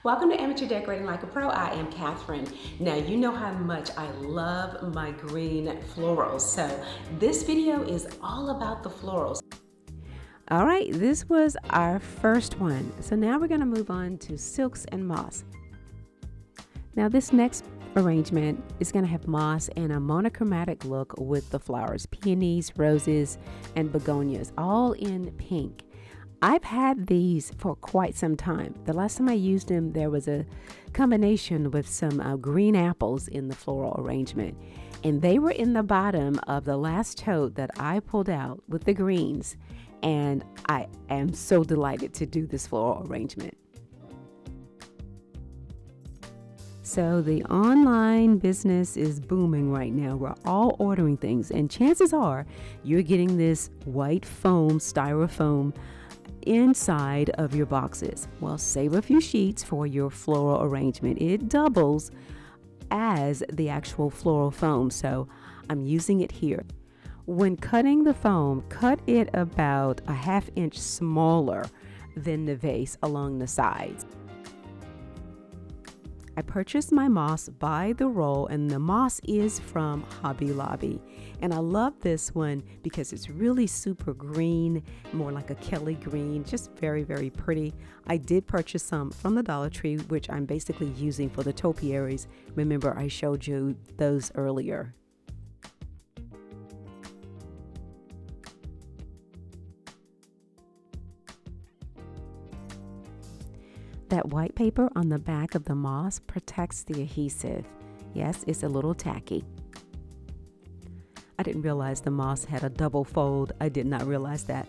Welcome to Amateur Decorating Like a Pro. I am Catherine. Now, you know how much I love my green florals, so this video is all about the florals. All right, this was our first one. So now we're going to move on to silks and moss. Now, this next arrangement is going to have moss and a monochromatic look with the flowers, peonies, roses, and begonias, all in pink. I've had these for quite some time. The last time I used them, there was a combination with some green apples in the floral arrangement. And they were in the bottom of the last tote that I pulled out with the greens. And I am so delighted to do this floral arrangement. So the online business is booming right now. We're all ordering things, and chances are you're getting this white foam, styrofoam inside of your boxes. Well, save a few sheets for your floral arrangement. It doubles as the actual floral foam, so I'm using it here. When cutting the foam, cut it about a ½ inch smaller than the vase along the sides. I purchased my moss by the roll, and the moss is from Hobby Lobby. And I love this one because it's really super green, more like a Kelly green, just very, very pretty. I did purchase some from the Dollar Tree, which I'm basically using for the topiaries. Remember, I showed you those earlier. That white paper on the back of the moss protects the adhesive. Yes, it's a little tacky. I didn't realize the moss had a double fold. I did not realize that.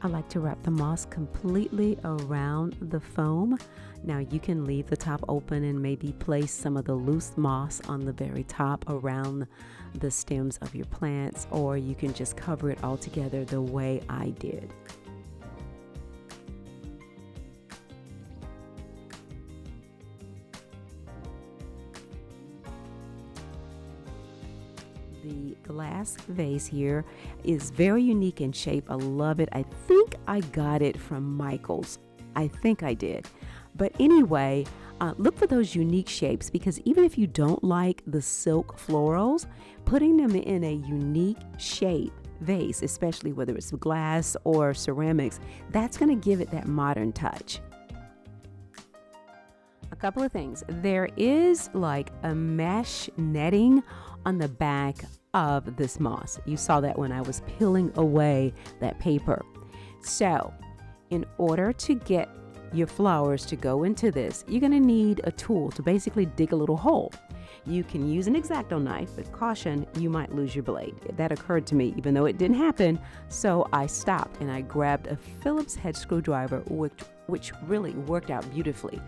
I like to wrap the moss completely around the foam. Now you can leave the top open and maybe place some of the loose moss on the very top around the stems of your plants, or you can just cover it all together the way I did. The glass vase here is very unique in shape. I love it. I think I got it from Michael's. I think I did. But anyway, look for those unique shapes, because even if you don't like the silk florals, putting them in a unique shape vase, especially whether it's glass or ceramics, that's going to give it that modern touch. A couple of things. There is like a mesh netting on the back of this moss. You saw that when I was peeling away that paper. So in order to get your flowers to go into this, you're going to need a tool to basically dig a little hole. You can use an X-Acto knife, but caution, you might lose your blade. That occurred to me, even though it didn't happen. So I stopped and I grabbed a Phillips head screwdriver, which really worked out beautifully.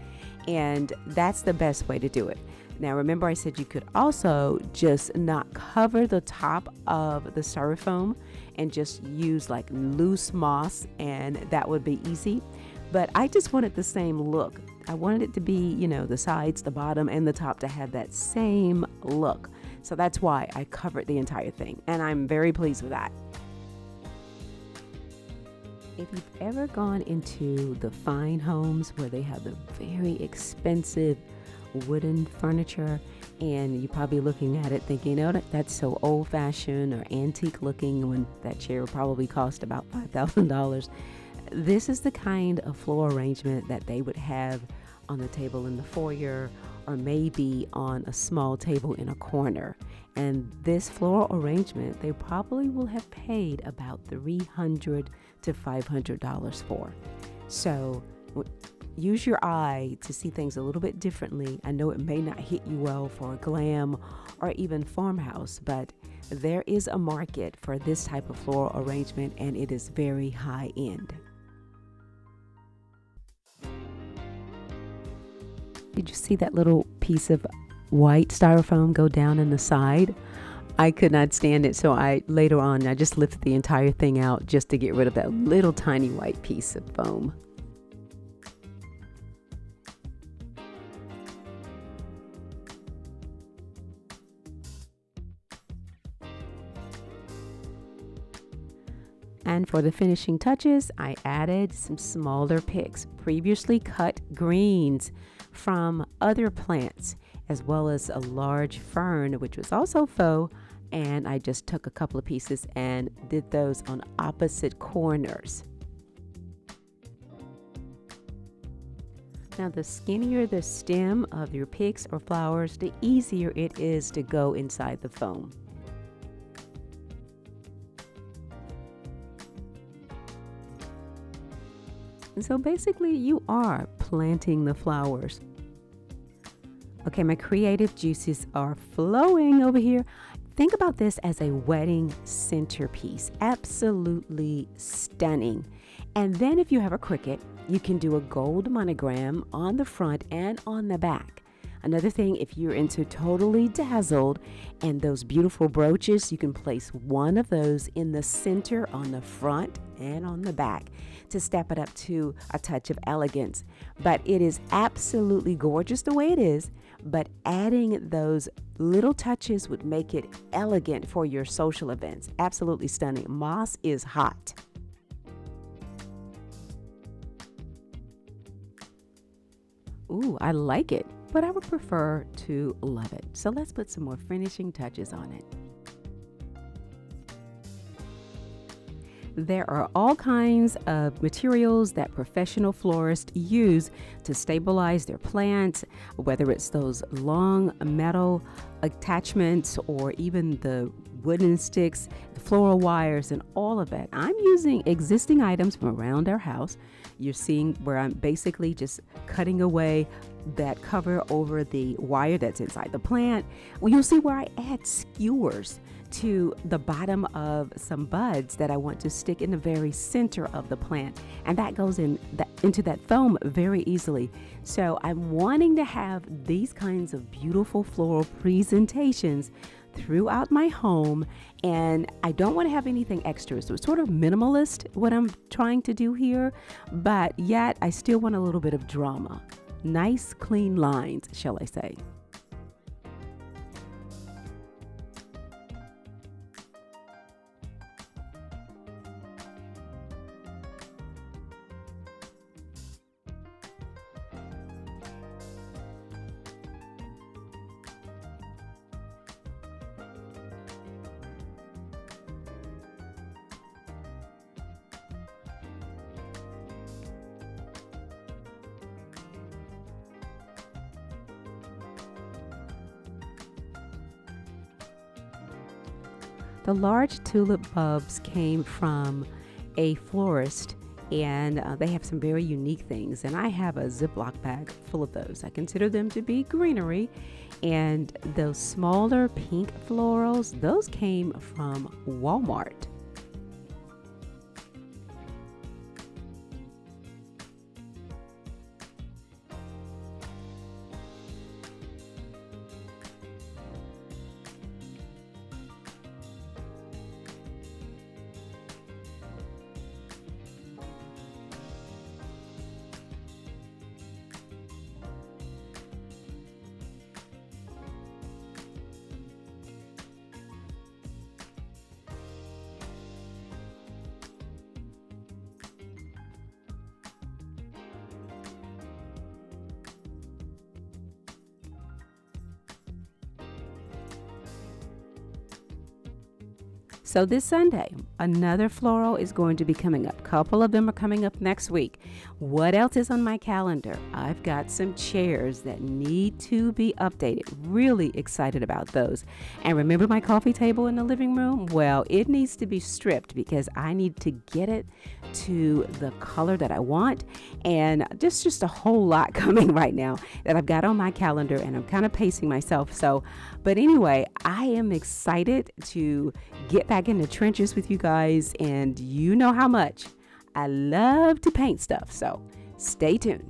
And that's the best way to do it. Now, remember I said you could also just not cover the top of the styrofoam and just use like loose moss, and that would be easy. But I just wanted the same look. I wanted it to be, you know, the sides, the bottom, and the top to have that same look. So that's why I covered the entire thing, and I'm very pleased with that. If you've ever gone into the fine homes where they have the very expensive wooden furniture, and you're probably looking at it thinking, oh, that's so old-fashioned or antique looking, when that chair probably cost about $5,000. This is the kind of floral arrangement that they would have on the table in the foyer, or maybe on a small table in a corner. And this floral arrangement, they probably will have paid about $300 to $500 for. So use your eye to see things a little bit differently. I know it may not hit you well for a glam or even farmhouse, but there is a market for this type of floral arrangement, and it is very high end. Did you see that little piece of white styrofoam go down in the side? I could not stand it, so later on I just lifted the entire thing out just to get rid of that little tiny white piece of foam. And for the finishing touches, I added some smaller picks, previously cut greens from other plants, as well as a large fern, which was also faux. And I just took a couple of pieces and did those on opposite corners. Now, the skinnier the stem of your picks or flowers, the easier it is to go inside the foam. And so basically, you are planting the flowers. Okay, my creative juices are flowing over here. Think about this as a wedding centerpiece. Absolutely stunning. And then if you have a Cricut, you can do a gold monogram on the front and on the back. Another thing, if you're into totally dazzled and those beautiful brooches, you can place one of those in the center on the front and on the back to step it up to a touch of elegance. But it is absolutely gorgeous the way it is, but adding those little touches would make it elegant for your social events. Absolutely stunning. Moss is hot. Ooh, I like it, but I would prefer to love it. So let's put some more finishing touches on it. There are all kinds of materials that professional florists use to stabilize their plants, whether it's those long metal attachments or even the wooden sticks, the floral wires, and all of it. I'm using existing items from around our house. You're seeing where I'm basically just cutting away that cover over the wire that's inside the plant. Well, you'll see where I add skewers to the bottom of some buds that I want to stick in the very center of the plant, and that goes into that foam very easily. So I'm wanting to have these kinds of beautiful floral presentations throughout my home, and I don't want to have anything extra. So it's sort of minimalist what I'm trying to do here, but yet I still want a little bit of drama. Nice clean lines, shall I say. The large tulip bulbs came from a florist, and they have some very unique things. And I have a Ziploc bag full of those. I consider them to be greenery. And those smaller pink florals, those came from Walmart. So this Sunday, another floral is going to be coming up. A couple of them are coming up next week. What else is on my calendar? I've got some chairs that need to be updated. Really excited about those. And remember my coffee table in the living room? Well, it needs to be stripped because I need to get it to the color that I want. And just a whole lot coming right now that I've got on my calendar, and I'm kind of pacing myself. But anyway, I am excited to get back in the trenches with you guys, and you know how much I love to paint stuff, so stay tuned.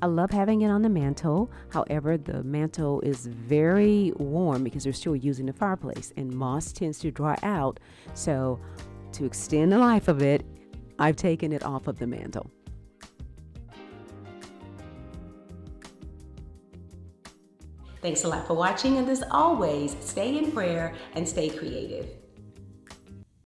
I love having it on the mantle. However, the mantle is very warm because we're still using the fireplace, and moss tends to dry out. So to extend the life of it, I've taken it off of the mantle. Thanks a lot for watching, and as always, stay in prayer and stay creative.